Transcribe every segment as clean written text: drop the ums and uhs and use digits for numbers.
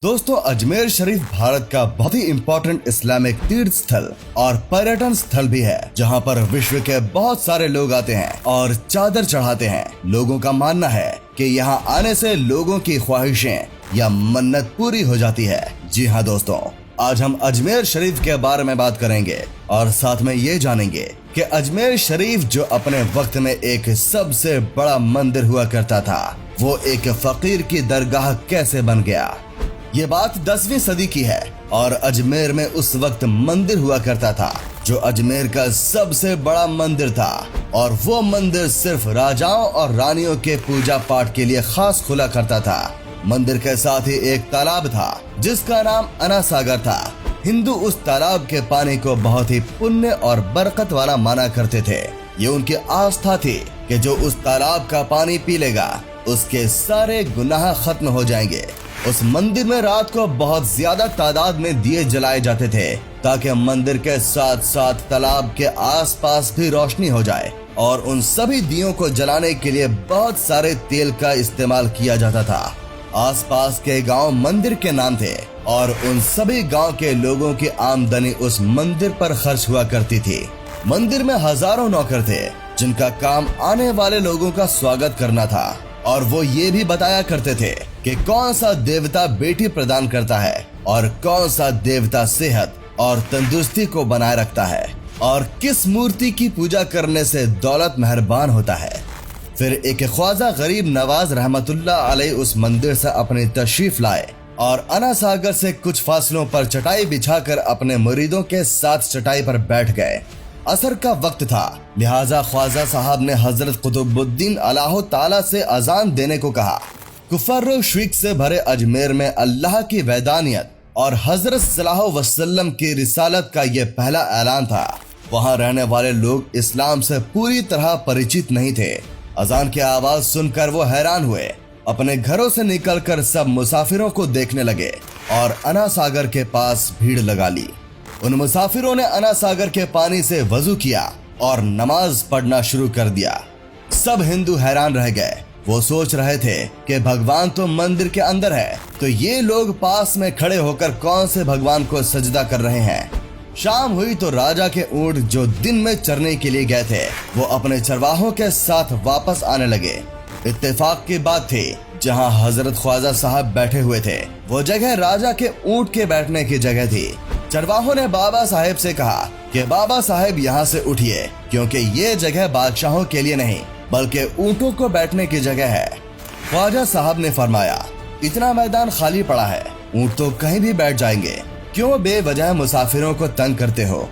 दोस्तों, अजमेर शरीफ भारत का बहुत ही इम्पोर्टेंट इस्लामिक तीर्थ स्थल और पर्यटन स्थल भी है, जहां पर विश्व के बहुत सारे लोग आते हैं और चादर चढ़ाते हैं। लोगों का मानना है कि यहां आने से लोगों की ख्वाहिशें या मन्नत पूरी हो जाती है। जी हाँ दोस्तों, आज हम अजमेर शरीफ के बारे में बात करेंगे और साथ में ये जानेंगे कि अजमेर शरीफ जो अपने वक्त में एक सबसे बड़ा मंदिर हुआ करता था, वो एक फकीर की दरगाह कैसे बन गया। ये बात 10वीं सदी की है और अजमेर में उस वक्त मंदिर हुआ करता था जो अजमेर का सबसे बड़ा मंदिर था, और वो मंदिर सिर्फ राजाओं और रानियों के पूजा पाठ के लिए खास खुला करता था। मंदिर के साथ ही एक तालाब था जिसका नाम अना सागर था। हिंदू उस तालाब के पानी को बहुत ही पुण्य और बरकत वाला माना करते थे। ये उनकी आस्था थी कि जो उस तालाब का पानी पी लेगा उसके सारे गुनाह खत्म हो जाएंगे। उस मंदिर में रात को बहुत ज्यादा तादाद में दिए जलाए जाते थे ताकि मंदिर के साथ साथ तालाब के आसपास भी रोशनी हो जाए, और उन सभी दियों को जलाने के लिए बहुत सारे तेल का इस्तेमाल किया जाता था। आसपास के गांव मंदिर के नाम थे और उन सभी गांव के लोगों की आमदनी उस मंदिर पर खर्च हुआ करती थी। मंदिर में हजारों नौकर थे जिनका काम आने वाले लोगों का स्वागत करना था, और वो ये भी बताया करते थे कि कौन सा देवता बेटी प्रदान करता है और कौन सा देवता सेहत और तंदुरुस्ती को बनाए रखता है, और किस मूर्ति की पूजा करने से दौलत मेहरबान होता है। फिर एक ख्वाजा गरीब नवाज रहमतुल्लाह अलैह उस मंदिर से अपनी तशरीफ लाए और अना सागर से कुछ फासलों पर चटाई बिछाकर अपने मुरीदों के साथ चटाई पर बैठ गए। असर का वक्त था, लिहाजा ख्वाजा साहब ने हजरत कुतुबुद्दीन अल्लाह ताला से अजान देने को कहा। कुफर व शिर्क से भरे अजमेर में अल्लाह की वैदानियत और हजरत सल्लल्लाहु अलैहि वसल्लम की रिसालत का ये पहला ऐलान था। वहाँ रहने वाले लोग इस्लाम से पूरी तरह परिचित नहीं थे। अजान की आवाज सुनकर वो हैरान हुए। अपने घरों से निकलकर सब मुसाफिरों को देखने लगे और अना सागर के पास भीड़ लगा ली। उन मुसाफिरों ने अना सागर के पानी से वजू किया और नमाज पढ़ना शुरू कर दिया। सब हिंदू हैरान रह गए। वो सोच रहे थे कि भगवान तो मंदिर के अंदर है, तो ये लोग पास में खड़े होकर कौन से भगवान को सजदा कर रहे हैं। शाम हुई तो राजा के ऊंट जो दिन में चरने के लिए गए थे वो अपने चरवाहों के साथ वापस आने लगे। इत्तेफाक की बात थी, जहां हजरत ख्वाजा साहब बैठे हुए थे वो जगह राजा के ऊंट के बैठने की जगह थी। चरवाहों ने बाबा साहेब से कहा कि बाबा साहेब यहाँ से उठिए, क्योंकि ये जगह बादशाहों के लिए नहीं बल्कि ऊंटों को बैठने की जगह है। ख्वाजा साहब ने फरमाया, इतना मैदान खाली पड़ा है, ऊंट तो कहीं भी बैठ जाएंगे, क्यों बेवजह मुसाफिरों को तंग करते हो।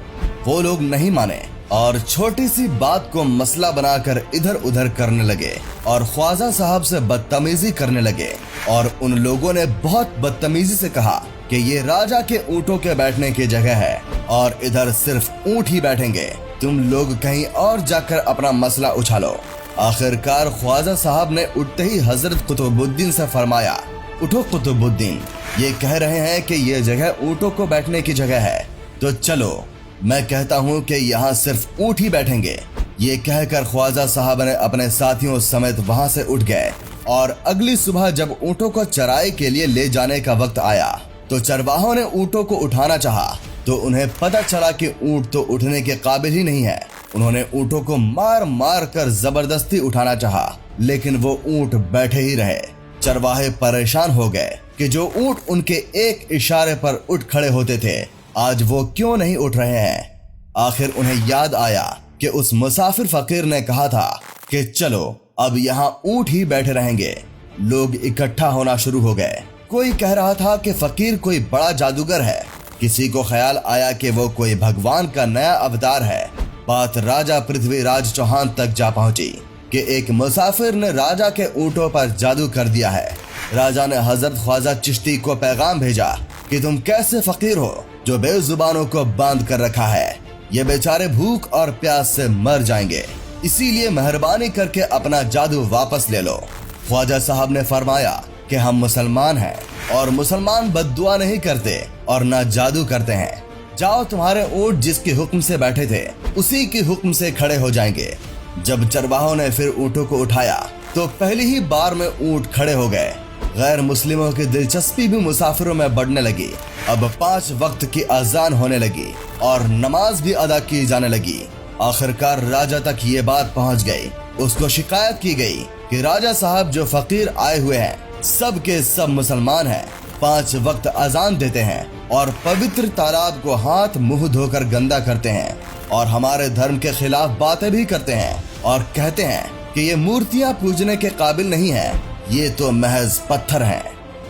वो लोग नहीं माने और छोटी सी बात को मसला बनाकर इधर उधर करने लगे और ख्वाजा साहब से बदतमीजी करने लगे, और उन लोगों ने बहुत बदतमीजी से कहा कि ये राजा के ऊँटों के बैठने की जगह है और इधर सिर्फ ऊँट ही बैठेंगे, तुम लोग कहीं और जाकर अपना मसला उछालो। आखिरकार ख्वाजा साहब ने उठते ही हजरत कुतुबुद्दीन से फरमाया, उठो कुतुबुद्दीन, ये कह रहे हैं कि ये जगह ऊँटों को बैठने की जगह है, तो चलो मैं कहता हूँ कि यहाँ सिर्फ ऊँट ही बैठेंगे। ये कहकर ख्वाजा साहब ने अपने साथियों समेत वहाँ से उठ गए, और अगली सुबह जब ऊँटों को चराई के लिए ले जाने का वक्त आया तो चरवाहों ने ऊँटों को उठाना चाहा, तो उन्हें पता चला कि ऊँट तो उठने के काबिल ही नहीं है। उन्होंने ऊँटों को मार मार कर जबरदस्ती उठाना चाहा, लेकिन वो ऊँट बैठे ही रहे। चरवाहे परेशान हो गए कि जो ऊँट उनके एक इशारे पर उठ खड़े होते थे, आज वो क्यों नहीं उठ रहे हैं। आखिर उन्हें याद आया कि उस मुसाफिर फकीर ने कहा था कि चलो अब यहाँ ऊँट ही बैठे रहेंगे। लोग इकट्ठा होना शुरू हो गए। कोई कह रहा था कि फकीर कोई बड़ा जादूगर है, किसी को ख्याल आया कि वो कोई भगवान का नया अवतार है। बात राजा पृथ्वीराज चौहान तक जा पहुंची कि एक मुसाफिर ने राजा के ऊँटों पर जादू कर दिया है। राजा ने हजरत ख्वाजा चिश्ती को पैगाम भेजा कि तुम कैसे फकीर हो जो बेजुबानों को बांध कर रखा है, ये बेचारे भूख और प्यास से मर जाएंगे, इसीलिए मेहरबानी करके अपना जादू वापस ले लो। ख्वाजा साहब ने फरमाया कि हम मुसलमान हैं और मुसलमान बद्दुआ नहीं करते और ना जादू करते हैं। जाओ, तुम्हारे ऊँट जिसके हुक्म से बैठे थे उसी के हुक्म से खड़े हो जाएंगे। जब चरवाहों ने फिर ऊँटों को उठाया तो पहली ही बार में ऊँट खड़े हो गए। गैर मुस्लिमों की दिलचस्पी भी मुसाफिरों में बढ़ने लगी। अब 5 वक्त की अजान होने लगी और नमाज भी अदा की जाने लगी। आखिरकार राजा तक ये बात पहुंच गई। उसको शिकायत की गई कि राजा साहब जो फकीर आए हुए हैं सब के सब मुसलमान हैं, 5 वक्त अजान देते हैं और पवित्र तालाब को हाथ मुंह धोकर गंदा करते हैं और हमारे धर्म के खिलाफ बातें भी करते हैं और कहते हैं कि ये मूर्तियां पूजने के काबिल नहीं है, ये तो महज पत्थर हैं।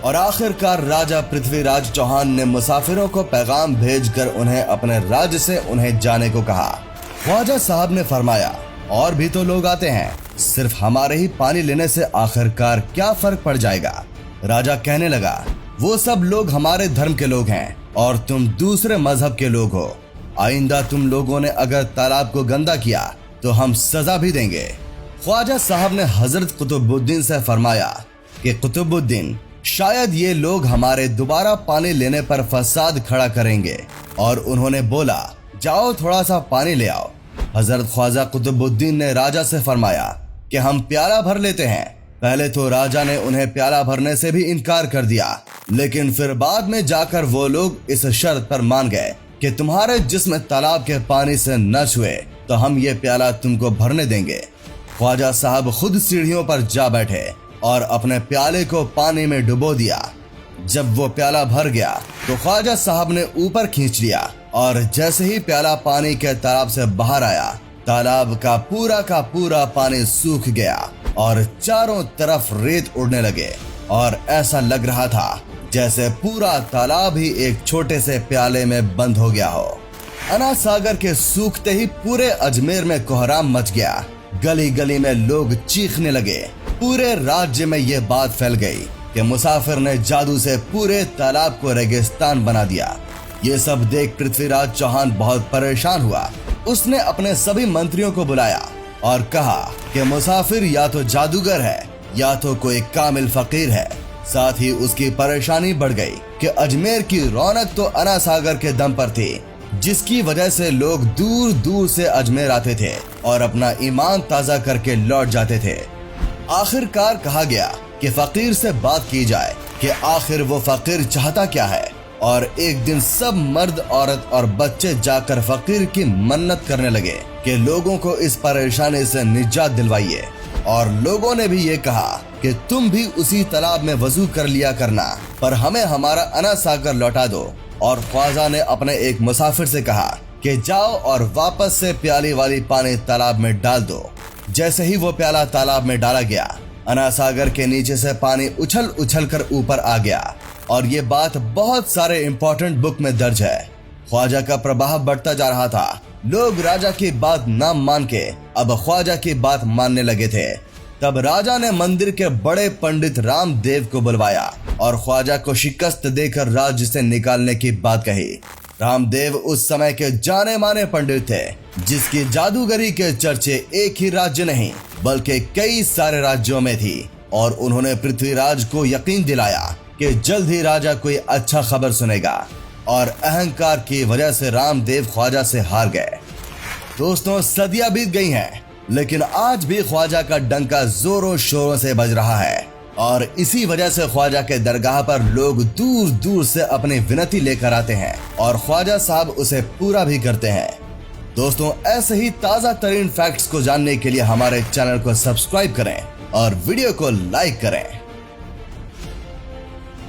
और आखिरकार राजा पृथ्वीराज चौहान ने मुसाफिरों को पैगाम भेजकर उन्हें अपने राज्य से उन्हें जाने को कहा। ख्वाजा साहब ने फरमाया, और भी तो लोग आते हैं, सिर्फ हमारे ही पानी लेने से आखिरकार क्या फर्क पड़ जाएगा। राजा कहने लगा, वो सब लोग हमारे धर्म के लोग हैं और तुम दूसरे मजहब के लोग हो। आइंदा तुम लोगों ने अगर तालाब को गंदा किया तो हम सजा भी देंगे। ख्वाजा साहब ने हजरत कुतुबुद्दीन से फरमाया कि कुतुबुद्दीन, शायद ये लोग हमारे दोबारा पानी लेने पर फसाद खड़ा करेंगे। और उन्होंने बोला, जाओ थोड़ा सा पानी ले आओ। हजरत ख्वाजा कुतुबुद्दीन ने राजा से फरमाया कि हम प्याला भर लेते हैं। पहले तो राजा ने उन्हें प्याला भरने से भी इनकार कर दिया, लेकिन फिर बाद में जाकर वो लोग इस शर्त पर मान गए कि तुम्हारे जिस्म तालाब के पानी से न छुए तो हम ये प्याला तुमको भरने देंगे। ख्वाजा साहब खुद सीढ़ियों पर जा बैठे और अपने प्याले को पानी में डुबो दिया। जब वो प्याला भर गया तो ख्वाजा साहब ने ऊपर खींच लिया और जैसे ही प्याला पानी के तालाब से बाहर आया, तालाब का पूरा पानी सूख गया और चारों तरफ रेत उड़ने लगे और ऐसा लग रहा था जैसे पूरा तालाब ही एक छोटे से प्याले में बंद हो गया हो। अना सागर के सूखते ही पूरे अजमेर में कोहराम मच गया। गली गली में लोग चीखने लगे। पूरे राज्य में ये बात फैल गई कि मुसाफिर ने जादू से पूरे तालाब को रेगिस्तान बना दिया। ये सब देख पृथ्वीराज चौहान बहुत परेशान हुआ। उसने अपने सभी मंत्रियों को बुलाया और कहा कि मुसाफिर या तो जादूगर है या तो कोई कामिल फकीर है। साथ ही उसकी परेशानी बढ़ गई कि अजमेर की रौनक तो अना सागर के दम पर थी, जिसकी वजह से लोग दूर दूर से अजमेर आते थे और अपना ईमान ताजा करके लौट जाते थे। आखिरकार कहा गया कि फकीर से बात की जाए कि आखिर वो फकीर चाहता क्या है। और एक दिन सब मर्द, औरत और बच्चे जाकर फकीर की मन्नत करने लगे कि लोगों को इस परेशानी से निजात दिलवाइए। और लोगों ने भी ये कहा कि तुम भी उसी तालाब में वजू कर लिया करना, पर हमें हमारा अना सागर लौटा दो। और ख्वाजा ने अपने एक मुसाफिर से कहा कि जाओ और वापस से प्याली वाली पानी तालाब में डाल दो। जैसे ही वो प्याला तालाब में डाला गया, अना सागर के नीचे से पानी उछल उछल कर ऊपर आ गया। और ये बात बहुत सारे इम्पोर्टेंट बुक में दर्ज है। ख्वाजा का प्रभाव बढ़ता जा रहा था। लोग राजा की बात न मान के अब ख्वाजा की बात मानने लगे थे। तब राजा ने मंदिर के बड़े पंडित रामदेव को बुलवाया और ख्वाजा को शिकस्त देकर राज्य से निकालने की बात कही। रामदेव उस समय के जाने माने पंडित थे, जिसकी जादूगरी के चर्चे एक ही राज्य नहीं बल्कि कई सारे राज्यों में थी। और उन्होंने पृथ्वीराज को यकीन दिलाया कि जल्द ही राजा कोई अच्छा खबर सुनेगा। और अहंकार की वजह से रामदेव ख्वाजा से हार गए। दोस्तों, सदियां बीत गई हैं, लेकिन आज भी ख्वाजा का डंका जोरों शोरों से बज रहा है। और इसी वजह से ख्वाजा के दरगाह पर लोग दूर दूर से अपनी विनती लेकर आते हैं और ख्वाजा साहब उसे पूरा भी करते हैं। दोस्तों, ऐसे ही ताजा तरीन फैक्ट्स को जानने के लिए हमारे चैनल को सब्सक्राइब करें और वीडियो को लाइक करें।